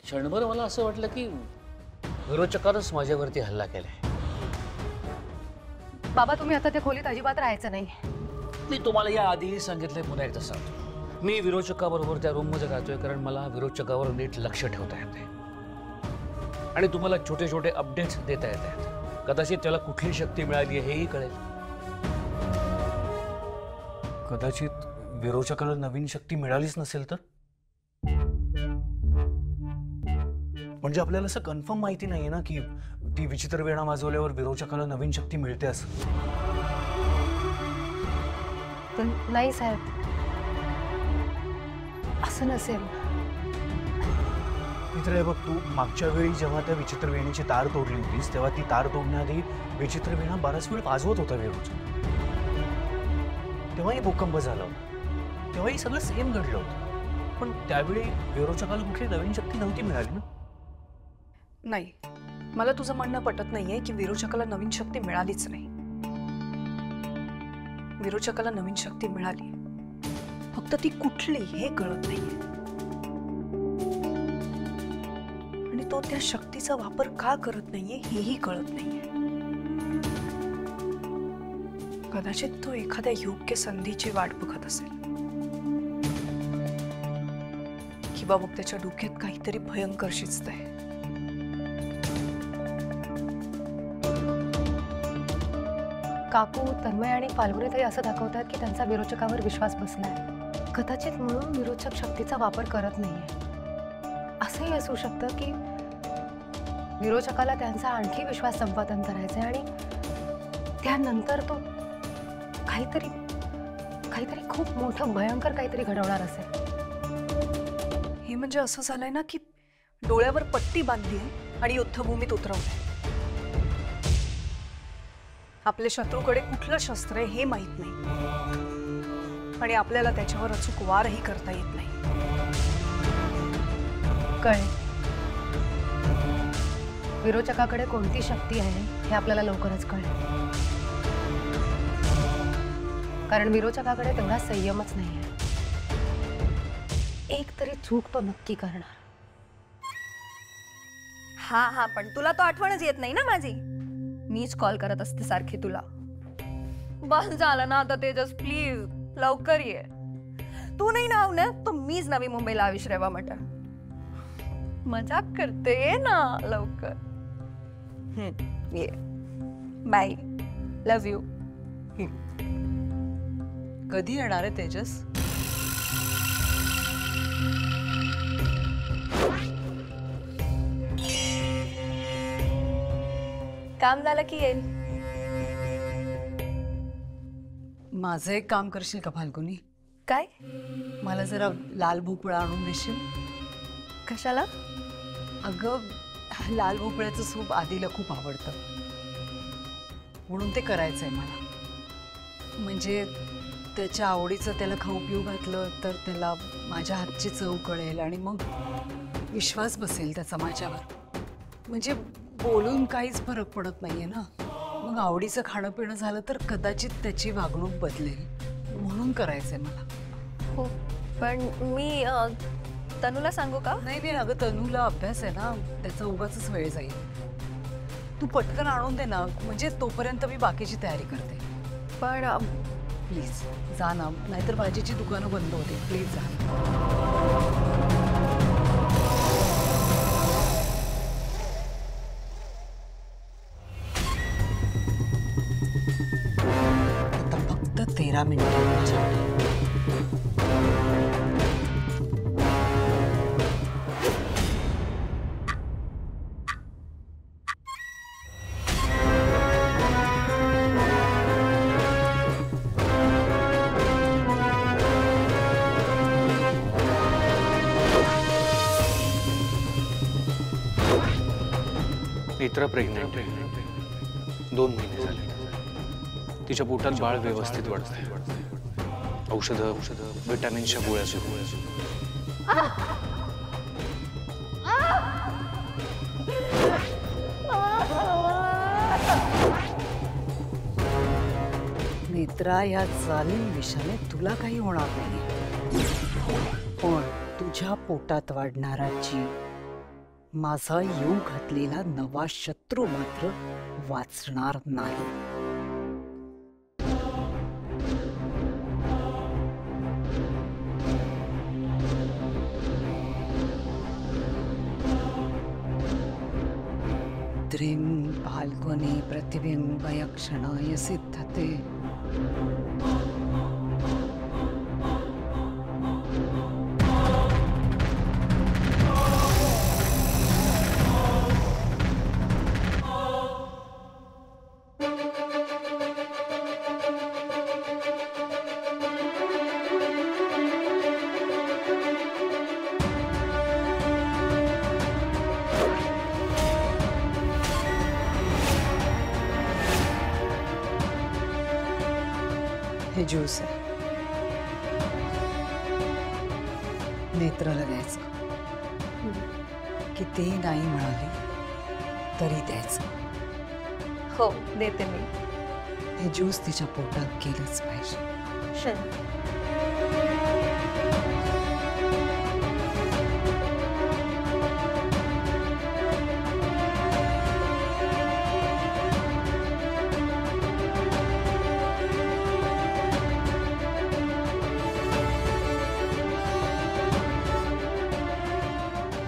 क्षणभर मला असं वाटलं की विरोचकानंच माझ्यावरती हल्ला केलाय. बाबा तुम्ही आता त्या खोलीत अजिबात राहायचं नाही. मी तुम्हाला या आधीही सांगितलंय, पुन्हा एकदा सांगतो. मी विरोचकाबरोबर त्या रूममध्ये राहतोय कारण मला विरोचकावर नीट लक्ष ठेवता येते आणि तुम्हाला छोटे छोटे अपडेट्स देता येत आहेत. कदाचित त्याला कुठली शक्ती मिळाली हेही कळेल. कदाचित विरोचकाला नवीन शक्ती मिळालीच नसेल तर? म्हणजे आपल्याला असं कन्फर्म माहिती नाहीये ना की ती विचित्र वेणा वाजवल्यावर विरोचकाला नवीन शक्ती मिळते असं. पण नाही साहेब, असं नसेल. मित्र हे बघ, तू मागच्या वेळी जेव्हा त्या विचित्र वेणीची तार तोडली होतीस तेव्हा ती तार तोडण्याआधी विचित्र वेणा बराच वेळ वाजवत होता विरोचक. तेव्हाही भूकंप झाला होता, तेव्हाही सगळं सेम घडलं होतं. पण त्यावेळी विरोचकाला कुठली नवीन शक्ती नव्हती मिळाली ना? नाही, मला तुझं म्हणणं पटत नाहीये की विरोचकाला नवीन शक्ती मिळालीच नाही. विरोचकाला नवीन शक्ती मिळाली, फक्त ती कुठली हे कळत नाहीये आणि तो त्या शक्तीचा वापर का करत नाहीये हेही कळत नाहीये. कदाचित तो एखाद्या योग्य संधीची वाट बघत असेल किंवा मग त्याच्या डोक्यात काहीतरी भयंकर शिजतंय. काकू, तन्मय आणि फाल्गुनीताई असं दाखवतात की त्यांचा विरोचकावर विश्वास बसलाय. कदाचित म्हणून विरोचक शक्तीचा वापर करत नाहीये. असंही असू शकतं की विरोचकाला त्यांचा आणखी विश्वास संपादन करायचा आणि त्यानंतर तो काहीतरी खूप मोठं भयंकर काहीतरी घडवणार असेल. हे म्हणजे असं झालंय ना की डोळ्यावर पट्टी बांधली आणि युद्धभूमीत उतरवलंय. आपल्या शत्रूकडे कुठलं शस्त्र आहे हे माहित नाही आणि आपल्याला त्याच्यावर अचूक वारही करता येत नाही. कळेल, विरोचकाकडे कोणती शक्ती आहे हे आपल्याला लवकरच कळेल. कारण विरोचकाकडे तेवढा संयमच नाहीये. एक तरी चूक तो नक्की करणार. हा, पण तुला तो आठवणच येत नाही ना माझी. मीच कॉल करत असते सारखी तुला. बस झालं ना आता तेजस, प्लीज लवकर ये. तू नाही नाव ना तो मीच नवी मुंबईला आविष रेवा मट. मजाक करते, ये ना लवकर. ये. Bye, love you. कधी येणार आहे तेजस? काम झालं की येईल. माझं एक काम करशील का फाल्गुनी? काय? मला जरा लाल भोपळा आणून देशील? कशाला? अगं, लाल भोपळ्याचं सूप आधीला खूप आवडतं म्हणून ते करायचंय मला. म्हणजे त्याच्या आवडीचं त्याला खाऊ पिऊ घातलं तर त्याला माझ्या हातची चव कळेल आणि मग विश्वास बसेल त्याचा माझ्यावर. म्हणजे बोलून काहीच फरक पडत नाहीये ना. मग आवडीचं खाणं पिणं झालं तर कदाचित त्याची वागणूक बदलेल म्हणून करायचंय मला. हो, पण मी तनूला सांगू का? नाही, अगं तनूला अभ्यास आहे ना, त्याचा उगाचच वेळ जाईल. तू पटकन आणून दे ना, म्हणजे तोपर्यंत मी बाकीची तयारी करते. पण प्लीज जा ना, नाहीतर भाजीची दुकानं बंद होते. प्लीज जा. आता फक्त 13 मिनिटं. नेत्रा प्रेग्नंट आहे. 2 महिने झाले. तिच्या पोटात बाळ व्यवस्थित वाढतंय. औषधं विटॅमिनच्या गोळ्या सुरू. नेत्रा, या जालिम विषाने तुला काही होणार नाही, पण तुझ्या पोटात वाढणारा जीव माझा येऊ घातलेला नवा शत्रू मात्र वाचणार नाही. त्रिं फाल्गुने प्रतिबिंबय क्षणाय सिद्धते. हे ज्यूस आहे, नेत्राला द्यायचं. कितीही नाही म्हणाली तरी द्यायचं. हो देते मी. हे ज्यूस तिच्या पोटात गेलंच पाहिजे. शन.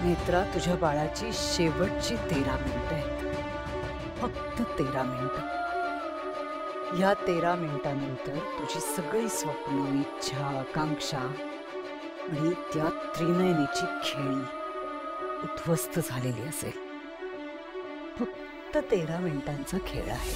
नेत्रा, तुझ्या बाळाची शेवटची 13 मिनिटं आहेत. फक्त 13 मिनिटं. या 13 मिनिटांनंतर तुझी सगळी स्वप्न, इच्छा, आकांक्षा आणि त्या त्रिनयनीची खेळी उद्ध्वस्त झालेली असेल. फक्त 13 मिनिटांचा खेळ आहे.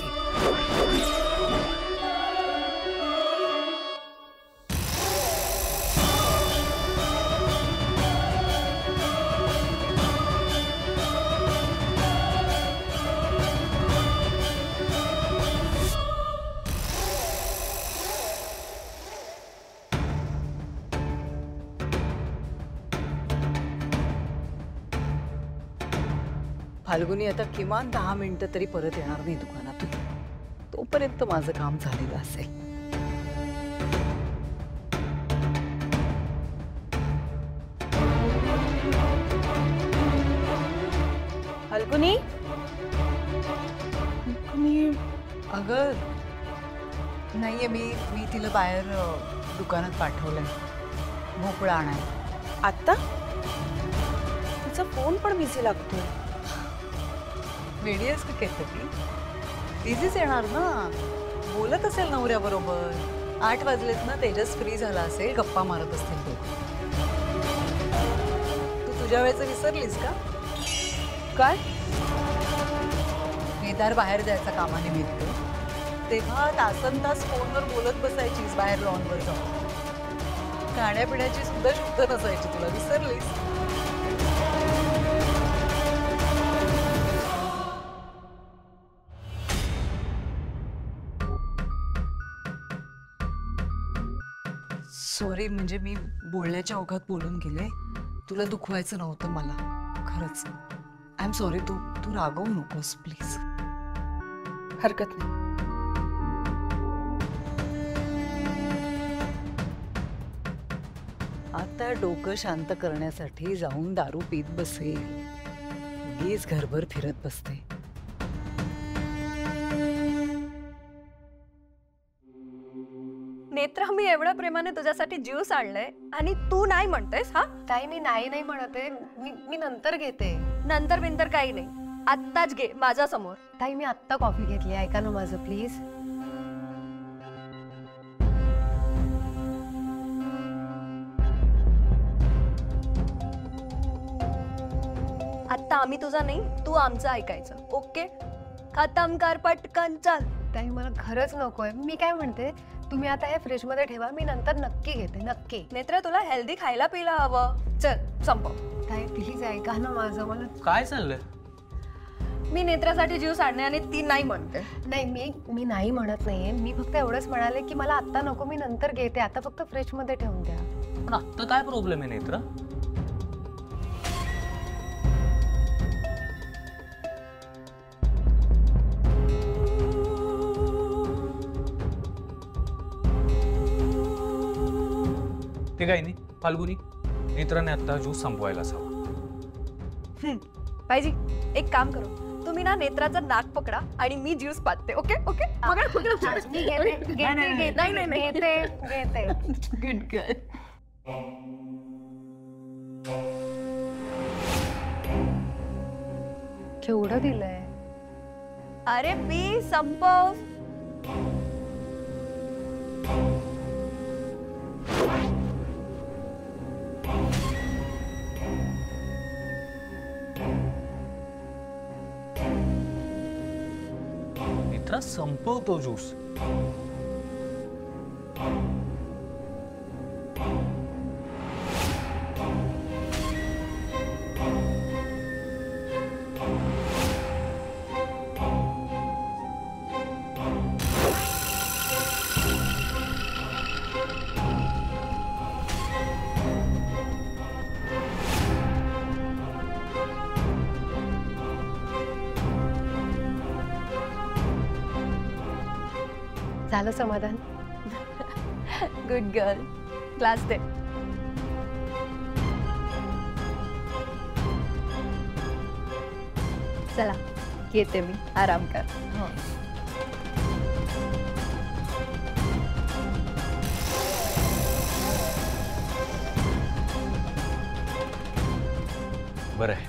फाल्गुनी आता किमान 10 मिनिटं तरी परत येणार नाही दुकानातून. तोपर्यंत माझं काम झालेलं असेल. फाल्गुनी. अगं नाहीये, मी तिला बाहेर दुकानात पाठवलंय भोपळा आणायला. आत्ता तिचा फोन पण बिझी लागतोय. वेडी आहेस का केतकी? बिझीच येणार ना. बोलत असेल नवऱ्याबरोबर. 8 वाजलेत ना, तेजस फ्री झाला असेल, गप्पा मारत असतील दोघं. तू तुझ्या वेळेचं विसरलीस का? काय? केदार बाहेर जायचा कामानिमित्त, तेव्हा तासनतास फोनवर बोलत बसायचीस बाहेर लॉनवर जाऊन. खाण्यापिण्याची सुद्धा शुद्ध नसायची. तुला विसरलीस? सॉरी, म्हणजे मी बोलण्याच्या ओघात बोलून गेले. तुला दुखवायचं नव्हतं मला, खरंच. I am sorry. तू रागवू नकोस प्लीज. हरकत नाही. आता डोकं शांत करण्यासाठी जाऊन दारू पीत बसेल. उगीच घरभर फिरत बसते. नेत्रा, मी एवढ्या प्रेमाने तुझ्यासाठी ज्यूस आणलंय आणि तू नाही म्हणतेस. हा ताई, मी नाही म्हणते. मी नंतर घेते. नंतर बिंतर काही नाही, आत्ताच घे माझ्या समोर. ताई, मी आत्ता कॉफी घेतली. ऐका ना माझं प्लीज. आत्ता आम्ही तुझा नाही, तू आमचं ऐकायचं. ओके, खतम कर पटकन, चल. ताई, मला खरंच नकोय. मी काय म्हणते, तुम्ही आता हे फ्रीज मध्ये ठेवा, मी नंतर नक्की घेते. नक्की. नेत्रा, तुला हेल्दी खायला पिला हवं. चल संपव. ताई प्लीज ऐका ना माझं. मला काय चाललंय? मी नेत्रासाठी ज्यूस आणणे आणि ती नाही म्हणते. नाही, मी नाही म्हणत नाहीये. मी फक्त एवढंच म्हणाले की मला आत्ता नको, मी नंतर घेते. आता फक्त फ्रीज मध्ये ठेवून द्या. पण आत्ता काय प्रॉब्लेम आहे नेत्रा? ते काही नाही फाल्गुनी, नेत्राने आता ज्यूस संपवायला हवा. पाहिजे एक काम करू, तुम्ही ना नेत्राचं नाक पकडा आणि मी ज्यूस पाजते. ओके ओके पकडा, पकडा. मी घेते. Good girl. केवढं दिलंय? अरे पी संपव. मित्रा संपवतो ज्यूस. झालं समाधान? Good girl. क्लास दे. चला येते मी, आराम कर. बरं आहे,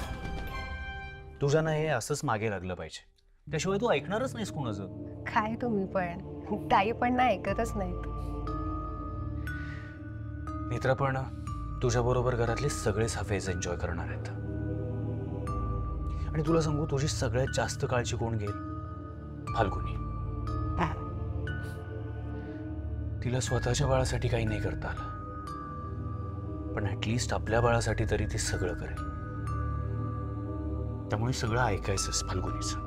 तुझ्या ना हे असंच मागे लागलं पाहिजे, त्याशिवाय तू ऐकणारच नाहीस कुणाचं. काय तुम्ही पण, ताई पण ना ऐकतच नाहीत. मित्र पण तुझ्या बरोबर घरातले सगळेच हा फेज एन्जॉय करणार आहेत. आणि तुला सांगू, तुझी सगळ्यात जास्त काळजी कोण घेईल? फाल्गुनी. तिला स्वतःच्या बाळासाठी काही नाही करता आलं, पण ऍटलिस्ट आपल्या बाळासाठी तरी ती सगळं करेल. त्यामुळे सगळं ऐकायचंच फाल्गुनीचं.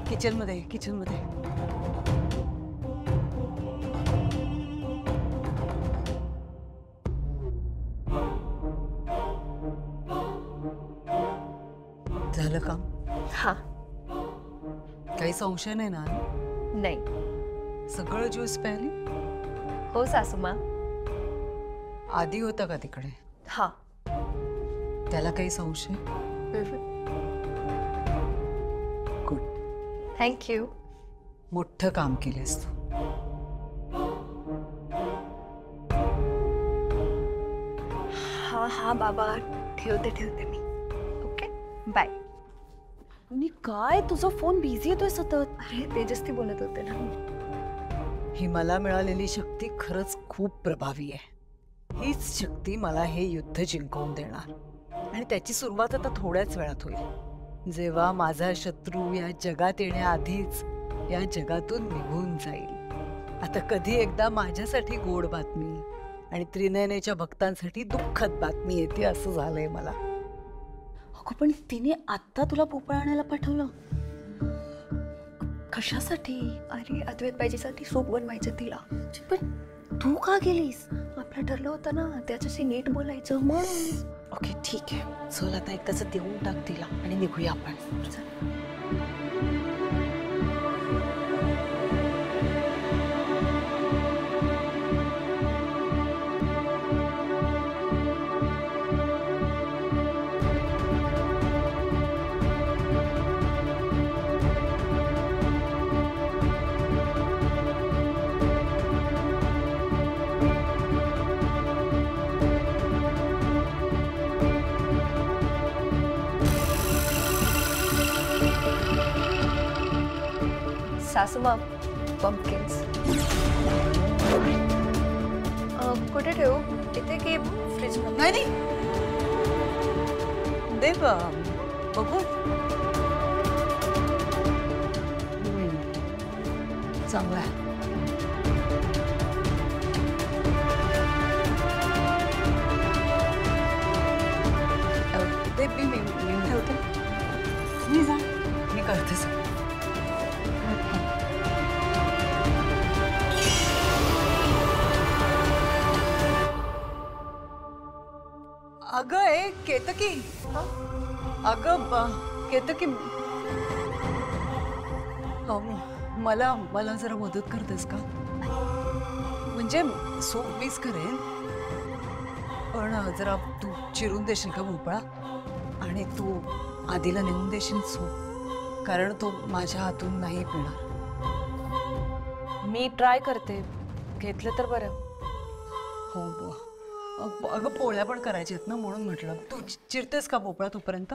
किचनमध्ये किचनमध्ये. झालं का? हा. काही संशय नाही ना? नाही. सगळं ज्यूस प्यायली? हो सासूमा. आधी होता का तिकडे? हा. त्याला काही संशय? गुड. थँक्यू. मोठं काम केलेस तू. हा हा बाबा, ठेवते मी. Okay bye. आणि काय तुझा फोन बिझी येतोय सतत? अरे तेजस्वी बोलत होते ना. ही मला मिळालेली शक्ती खरंच खूप प्रभावी आहे. हीच शक्ती मला हे युद्ध जिंकवून देणार, आणि त्याची सुरुवात आता थोड्याच वेळात होईल, जेव्हा माझा शत्रू या जगात येण्याआधीच या जगातून निघून जाईल. आता कधी एकदा माझ्यासाठी गोड बातमी आणि त्रिनयनेच्या भक्तांसाठी दुःखद बातमी येते असं झालंय मला. अगं पण तिने आत्ता तुला भोपळा आणायला पाठवलं कशासाठी? अरे अद्वैत बाईजीसाठी सूप बनवायचं तिला. पण तू का गेलीस? आपलं ठरलं होतं ना त्याच्याशी नीट बोलायचं म्हणून. ओके ठीक आहे, चल आता एकदाच देऊन टाक तिला आणि निघूया आपण. सासूमा, पंपकिन्स कुठे ठेवू? इथे की फ्रीज मध्ये? नाही देव बघू. चांगला आहे. देव मी ठेवते. मी जा, मी करते सगळं. अगं ए केतकी, अगं केतकी, मला मला जरा मदत करतेस का? म्हणजे सूप मीच करेन, पण जरा तू चिरून देशील का भोपळा? आणि तू आधीला नेऊन देशील सूप, कारण तो माझ्या हातून नाही पिणार. मी ट्राय करते, घेतलं तर बरं. हो अगं पोळ्या पण करायच्या आहेत ना, म्हणून म्हटलं. तू चिरतेस का भोपळा तोपर्यंत?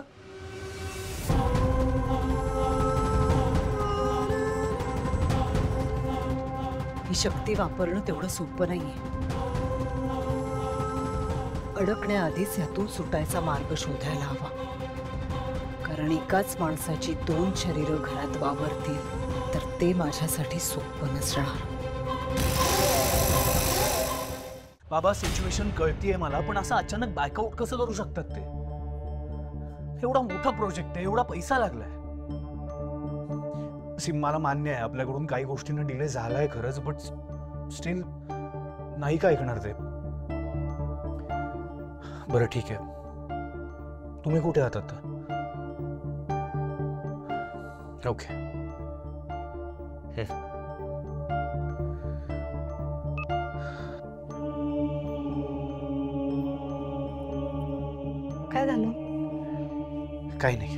ही शक्ती वापरणं तेवढं सोपं नाहीये. अडकण्याआधीच यातून सुटायचा मार्ग शोधायला हवा, कारण एकाच माणसाची 2 शरीरं घरात वावरतील तर ते माझ्यासाठी सोपं नसणार. बाबा सिच्युएशन कळतीये मला, पण असं अचानक बॅकआउट कसं करू शकतात ते? एवढा मोठा प्रोजेक्ट आहे, एवढा पैसा लागलाय. मला मान्य आहे आपल्याकडून काही गोष्टींना डिले झालाय खरंच, बट स्टील नाही का ऐकणार ते. बरं ठीक आहे, तुम्ही कुठे आहात आता? ओके. काय झालं? काही नाही.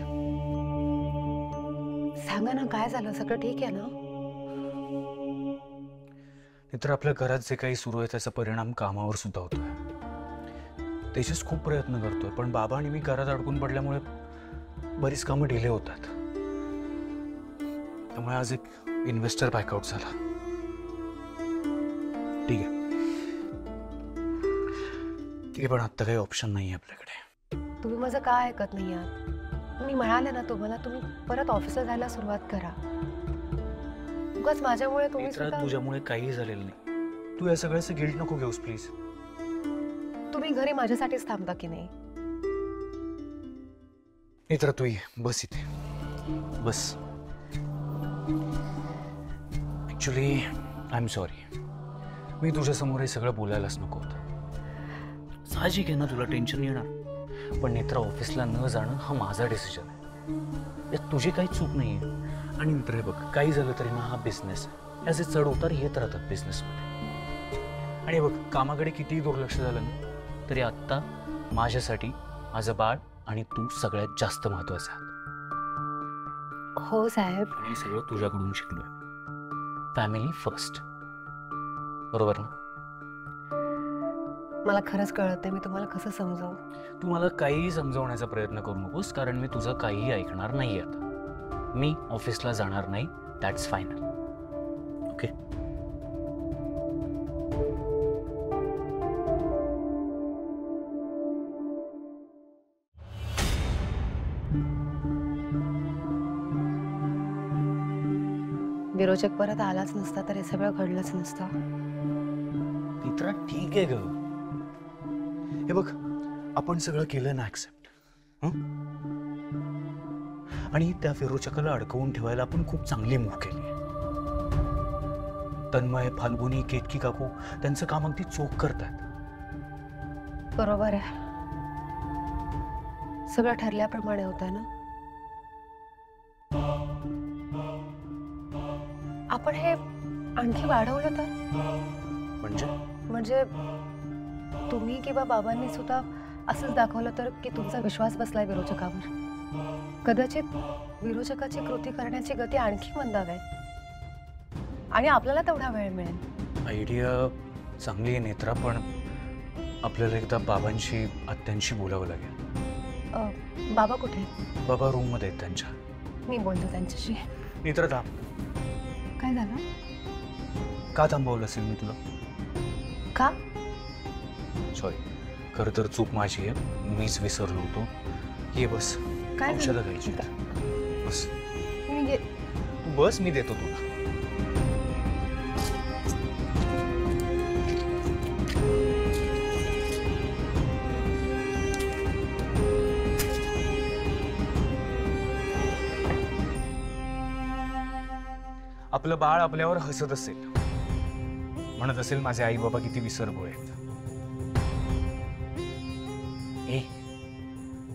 सांगा ना, काय झालं? सगळं ठीक आहे ना? तर आपल्या घरात जे काही सुरू आहे त्याचा परिणाम कामावर सुद्धा होतोय. तेजस खूप प्रयत्न करतोय, पण बाबा आणि मी घरात अडकून पडल्यामुळे बरीच कामं डिले होतात. त्यामुळे आज एक इन्व्हेस्टर बॅकआउट झाला. ठीक आहे, पण आत्ता काही ऑप्शन नाही आहे आपल्याकडे. तुम्ही माझं काय ऐकत नाही आहात? मी म्हणाले ना तुम्हाला, तुम्ही परत ऑफिसला जायला सुरुवात करा. उगाच माझ्यामुळे तुम्ही सुद्धा. तुझ्यामुळे काही झालेलं नाही. तू या सगळ्याचं गिल्ट नको घेऊस प्लीज. तुम्ही घरी माझ्यासाठीच थांबता की नाही? मित्र तू ये, बस इथे बस. ऍक्च्युली आय एम सॉरी, मी तुझ्या समोर हे सगळं बोलायलाच नको होतं. साहजिक आहे ना, तुला टेन्शन येणार, पण नेत्र ऑफिसला न जाणं हा माझा डिसिजन आहे. यात तुझी काही चूक नाही आहे. आणि मित्र हे बघ, काही झालं तरी ना हा बिझनेस आहे, याचे चढ उतार येत राहतात बिझनेसमध्ये. आणि बघ, कामाकडे कितीही दुर्लक्ष झालं ना तरी आत्ता माझ्यासाठी माझं बाळ आणि तू सगळ्यात जास्त महत्वाचं आहात. हो साहेब. हे सगळं तुझ्याकडून शिकलोय. फॅमिली फर्स्ट, बरोबर ना? मला खरंच कळत नाही मी तुम्हाला कसं समजावू. तू मला काहीही समजवण्याचा प्रयत्न करू नकोस, कारण मी तुझं काहीही ऐकणार नाही आता. मी ऑफिसला जाणार नाही, दॅट्स फायनल. ओके? विरोचक परत आलाच नसता तर हे सगळं घडलंच नसतं. मित्रा ठीक आहे ग. हे बघ, आपण सगळं केलं ना ऍक्सेप्ट, आणि त्या विरोचकाला अडकवून ठेवायला आपण खूप चांगली मूव्ह केली. तन्मय, फाल्गुनी, केतकी काकू त्यांचं काम अगदी चोख करतात. बरोबर आहे, सगळं ठरल्याप्रमाणे होतं ना. आपण हे आणखी वाढवलं तर? म्हणजे तुम्ही किंवा बाबांनी सुद्धा असंच दाखवलं तर की तुमचा विश्वास बसलाय विरोचकावर. कदाचित विरोचकाची कृती करण्याची गती आणखी मंदावेल आणि आपल्याला तेवढा वेळ मिळेल. आयडिया चांगली आहे नेत्रा, पण आपल्याला एकदा बाबांशी, आत्यांशी बोलावं लागेल. बाबा कुठे? बाबा रूम मध्ये आहेत त्यांच्या. मी बोलतो त्यांच्याशी. नेत्रा थांब. काय झालं? का थांबवलं असेल मी तुला? का? सॉरी, खरं तर चूक माझी आहे, मीच विसरलो होतो. ये बस, काय औषधं घ्यायची. बस तू बस, मी देतो तुला. आपलं बाळ आपल्यावर हसत असेल, म्हणत असेल माझे आई बाबा किती विसरभोळे आहेत.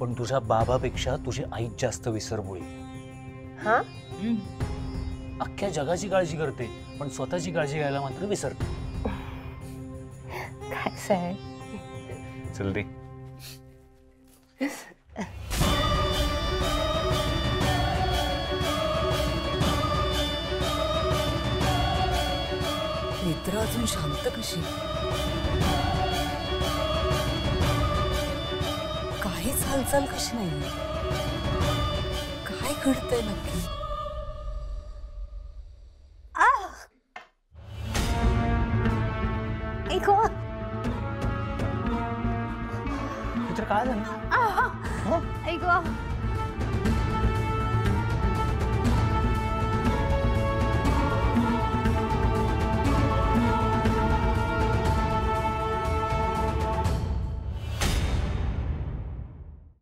पण तुझ्या बाबापेक्षा तुझी आई जास्त विसरभोळी. हा? अख्ख्या जगाची काळजी करते पण स्वतःची काळजी घ्यायला मात्र विसरते. काय साहेब, चल दे. नेत्र अजून शांत कशी? काहीच हालचाल कशी नाहीये. काय घडतंय नक्की? मित्र काय झालं? ऐक